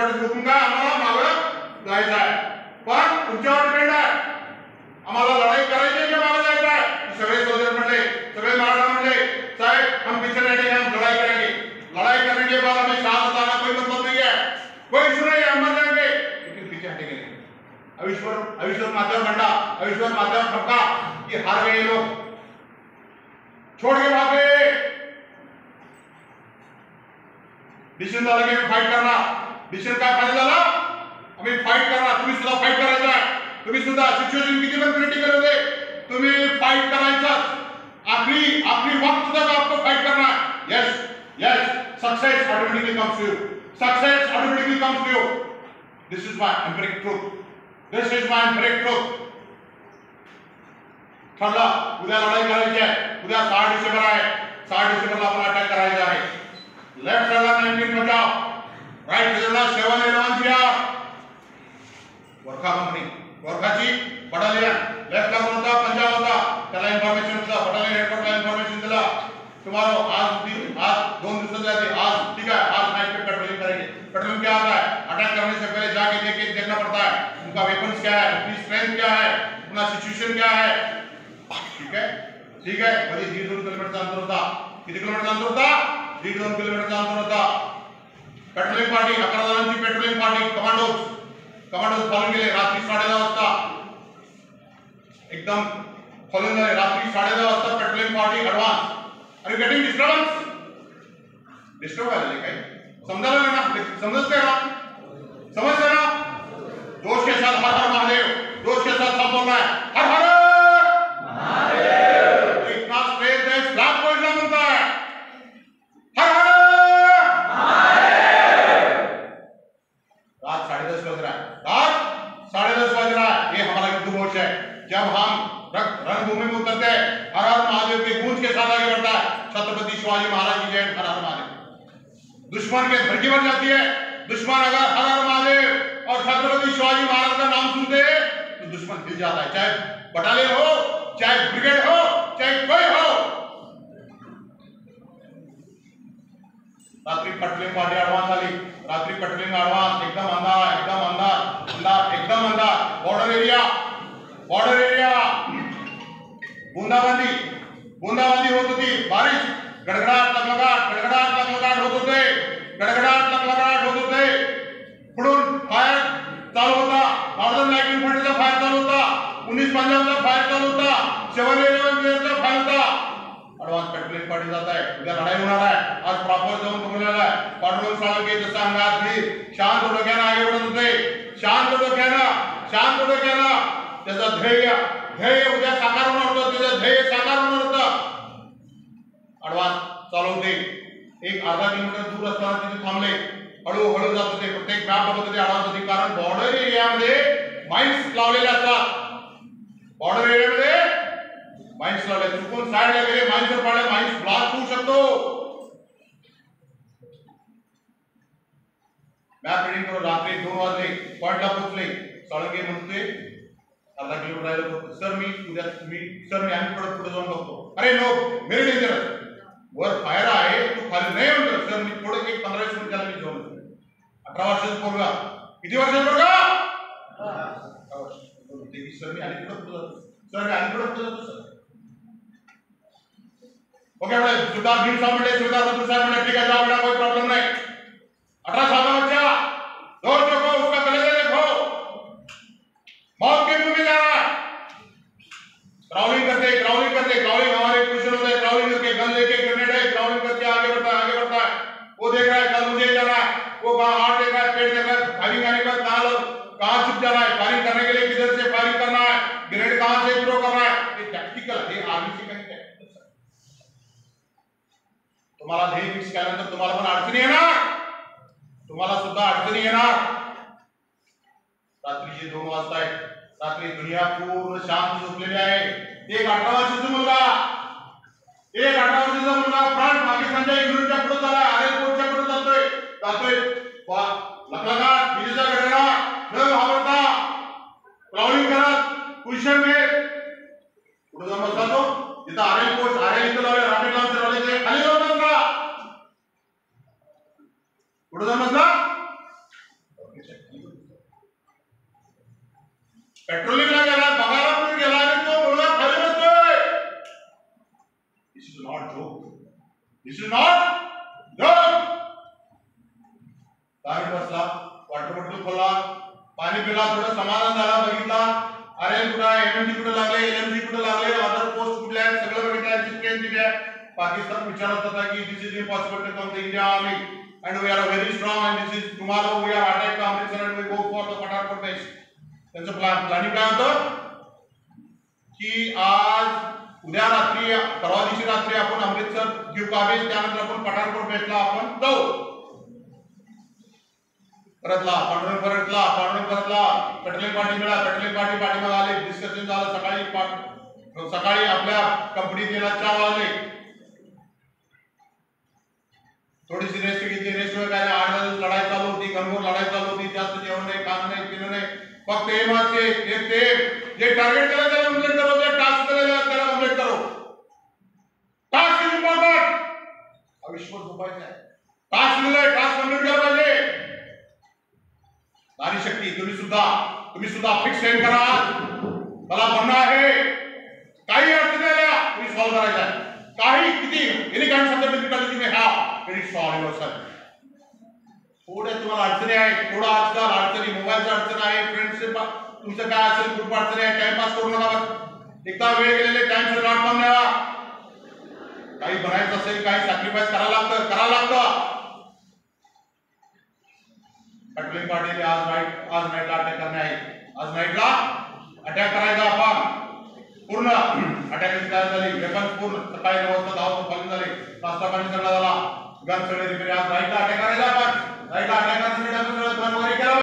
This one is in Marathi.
त्याच्याकडे झोपून काय आम्हाला मागं जायचं आहे, पण तुमच्यावर डिपेंड आहे. आम्हाला लढाई करायची आहे की मागं जायचं आहे. सगळे सोल्जर म्हणले, सगळे मराठा म्हणले साहेब हम पीछे नहीं हटेंगे, हम लड़ाई करेंगे. लड़ाई करने के बाद हमें शांत बताना कोई मतलब नहीं है, कोई इशू नहीं है, हम मर जाएंगे लेकिन पीछे हटेंगे नहीं. अविश्वर माध्यम मंडा, अविश्वर माध्यम ठपका कि हार गए लोग, छोड़ के भाग गए. डिसिजन झाला की फाईट करणार. डिसिजन काय फायदा झाला, आम्ही फाईट करणार. तुम्ही सुद्धा फाईट करायचं आहे. तुम्ही सुद्धा सिच्युएशन किती पण क्रिटिकल होते, तुम्ही फाईट करायचं. आखिरी वक्त तक आपको फाइट करना है. Yes success automatically comes to you. Success automatically comes to you. This is my empiric truth. This is my empiric truth. ठरलं उद्या लढाई करायची आहे. उद्या 6 डिसेंबर आहे. 6 डिसेंबरला आपण अटॅक करायचा आहे. लेफ्ट साइडला 19 बचाव, राइट साइडला 711 जीआर. वर्खा कंपनी, वर्खाची बटालियन. लेफ्टला कोण होता, पंजाब होता, त्याला इन्फॉर्मेशन होता, बटालियन हेडक्वार्टरला इन्फॉर्मेशन दिला. तुम्हारा आज 2 दिवस आधी आज ठीक है, आज नाइट पे पेट्रोलिंग करेंगे. पेट्रोलिंग क्या होता है, अटैक करने से पहले जाके देखना पड़ता है उनका वेपन्स क्या है, उनकी स्ट्रेंथ क्या है, उनका सिचुएशन क्या है. ठीक है, ठीक है. मध्ये 1.5 किलोमीटरचा अंतर होता. किती किलोमीटरचा अंतर होता, 1.5 किलोमीटरचा अंतर होता. पेट्रोलिंग पार्टी, 11 जणांची पेट्रोलिंग पार्टी, कमांडोज फॉलो केले. रात्री 10:30 वाजता एकदम फॉलो झाले. रात्री 10:30 वाजता patrolling party advance. Are you getting disturb झाले काही समजायला ना, समजतंय ना, समजतंय ना. जोश के साथ हर हर महादेव, जोश के साथ सब बोल रहा है हर हर महादेव. इतना स्ट्रेंथ है, इस्लाम को इस्लाम बनता है. हर हर महादेव. रात 10:30 बज रहा है, रात 10:30 बज रहा है. ये हमारा युद्ध घोष है. जब हम रणभूमि में उतरते हैं, हर हर महादेव की गूंज के साथ आगे बढ़ता है. छत्रपति शिवाजी महाराज की जय, हर हर महादेव. दुश्मन के धड़की बढ़ जाती है. दुश्मन अगर हर हर महादेव और छत्रपति शिवाजी महाराज का नाम सुनते हैं तो दुश्मन हिल जाता है. चाहे बटालियन हो, चाहे ब्रिगेड हो, चाहे कोई हो. रात्री पेट्रोलिंग पार्टी एडवांस आली. रात्री पेट्रोलिंग एडवांस. एकदम अंधार, एकदम अंधार, अंधार, एकदम अंधार. Border area, border area. बूंदाबांदी होत होती. बारिश, गडगडाट लखलखाट होत होते. गडगडाट लखलखाट होत होते. पुढून फायर चालू होता. नॉर्दर्न लाईट इन्फंट्रीचा फायर चालू होता. 19 पंजाबचा फायर चालू होता. 711 चा फायर होता. ऍडव्हान्स पेट्रोलिंग पार्टी जात आहे. उद्या लढाई होणार आहे. आज प्रॉपर जाऊन बोललेला आहे. पांडुरंग साळुंखे जसा अंगात वीर शांत डोक्यानं आगे बढ़त होते. शांत डोक्यानं त्याचा ध्येय उद्या साकार होणार होतं. त्याचं ध्येय साकार होणार होतं. ऍडव्हान्स चालू होते. एक अर्धा किलोमीटर दूर असताना तिथे थांबले. हळूहळू जात होते. प्रत्येक मॅप बघत होते. ऍडव्हान्स होती, कारण बॉर्डर एरियामध्ये माइन्स लावलेले असतात. बॉर्डर एरियामध्ये माइन्स लावले. चुकून साईडला गेले, माइन्सवर पडले, माइन्स ब्लास्ट होऊ शकतो. मॅप रीडिंग करून रात्री 2 वाजले पॉइंटला पोहोचले. साळुंखे म्हणते अर्धा किलोमीटर राहिलं होतं. सर मी आम्ही पुढे जाऊन बघतो. अरे नो, व्हेरी डेंजरस. वर फायर आहे, तू खाली नाही म्हणतो. सर मी थोडं 15-20 मिनिट त्याला मी जाऊन 18 वर्षाचा पोरगा. किती वर्षाचा पोरगा? 18 वर्ष. सर मी आणि पुढे जातो. सर मी आणि पुढे जातो. सर ओके बेटा, सुधार भीम साहब म्हणले, सुधार बहादुर साहब म्हणले ठीक है जाओ बेटा, कोई प्रॉब्लम नहीं. 18 साल का बच्चा दौड़ देखो, उसका कलेजा देखो, मौत के मुंह में जा रहा है. क्राउलिंग करते हमारे पोजीशन होते हैं. क्राउलिंग करके गन लेके ग्रेनेड है, क्राउलिंग करके आगे बढ़ता है. वो देख रहा है कल मुझे जाना है. वो हाथ देख रहा है, पेट देख रहा है. फायरिंग आने पर कहाँ छुप जाना है. फायरिंग करने के लिए किधर से फायरिंग करना है, ग्रेनेड कहाँ से थ्रो करना है. ये टैक्टिकल है. आर्मी से कहीं तुम्हाला ध्येय फिक्स केल्यानंतर तुम्हाला पण अडचणी येणार. तुम्हाला सुद्धा अडचणी येणार. रात्रीचे 2 वाजता आहे. रात्री दुनिया पूर्ण शांत झोपलेली आहे. एक 18 वर्षाचा मुलगा फ्रंट पाकिस्तानच्या विरुद्धच्या पुढे चालला. आरेलकोटच्या पुढे जातोय. लखलखाट, विजेचा गडगडाट, न घाबरता क्राउलिंग करत पोझिशन में पुढे जाऊन बसला तो. जिथं आरेल इथं लावले, रॉकेट लॉन्चर लावले, ते खाली जाऊन बसला. पुढे जाऊन बसला. पेट्रोलिंगला गेला, बघायला पण गेला आणि तो मुलगा खाली बसतोय. This is not joke. This is not joke. गाडी बसला, वॉटर बॉटल खोला, पाणी पिला, थोडं समाधान झालं, बघितला अरे कुठं एमएमजी कुठं लागले, एलएमजी कुठं लागले, अदर पोस्ट कुठले आहेत सगळं बघितलं. स्ट्रेंथ किती आहे. पाकिस्तान विचारत होता की this is impossible to come to India army and we are very strong and this is tomorrow we are attack Amritsar and we go for the Patharkot base. त्यांचं प्लॅनिंग काय होतं की आज उद्या रात्री परवा दिवशी रात्री आपण अमृतसर घेऊ काबीज, त्यानंतर आपण पठाणकोट बेसला आपण जाऊ. परतला पेट्रोलिंग पार्टी मिळाला, पेट्रोलिंग पार्टी पाठीमागे आले, डिस्कशन झालं. सकाळी आपल्या कंपनीत गेला, 4 वाजले, थोडीशी रेस्ट घेतली. रेस्ट मध्ये काय 8 दिवस लढाई चालू होती, घनघोर लढाई चालू होती. जास्त जेवण नाही, खाणं नाही, पिणं नाही, फक्त हे जे टार्गेट केलं त्याला कंप्लीट करो, जे टास्क केलेला त्याला कंप्लीट करो. Task is important. आयुष्यभर झोपायचं आहे. टास्क दिलंय, टास्क कंप्लीट केला पाहिजे. नारी शक्ती तुम्ही सुद्धा फिक्स सेंड करा. मला म्हणणं आहे काही अडचणी आल्या तुम्ही सॉल्व्ह करायच्या. काही किती any kind of difficulty may have it solve yourself. थोड्या तुम्हाला अडचणी आहेत, थोडा आजकाल अडचणी, मोबाईलच्या अडचण आहे, फ्रेंडशिप तुमचं काय असेल, ग्रुप अडचणी आहे, टाइमपास करू नका. एकदा वेळ गेलेले टाइम से नॉट कम द्यावा. काही बनायचं असेल, काही सॅक्रिफाइस करायला लागतं. पेट्रोलिंग पार्टीने आज नाईटला अटॅक करणे आहे. आज नाईटला अटॅक करायचा आपण. पूर्ण अटॅकची तयार झाली, वेपन्स पूर्ण. सकाळी 9 वाजता 10 वाजता झाले, नाश्ता पाणी सगळा झाला, गन सगळे रिपेअर. आज नाईटला अटॅक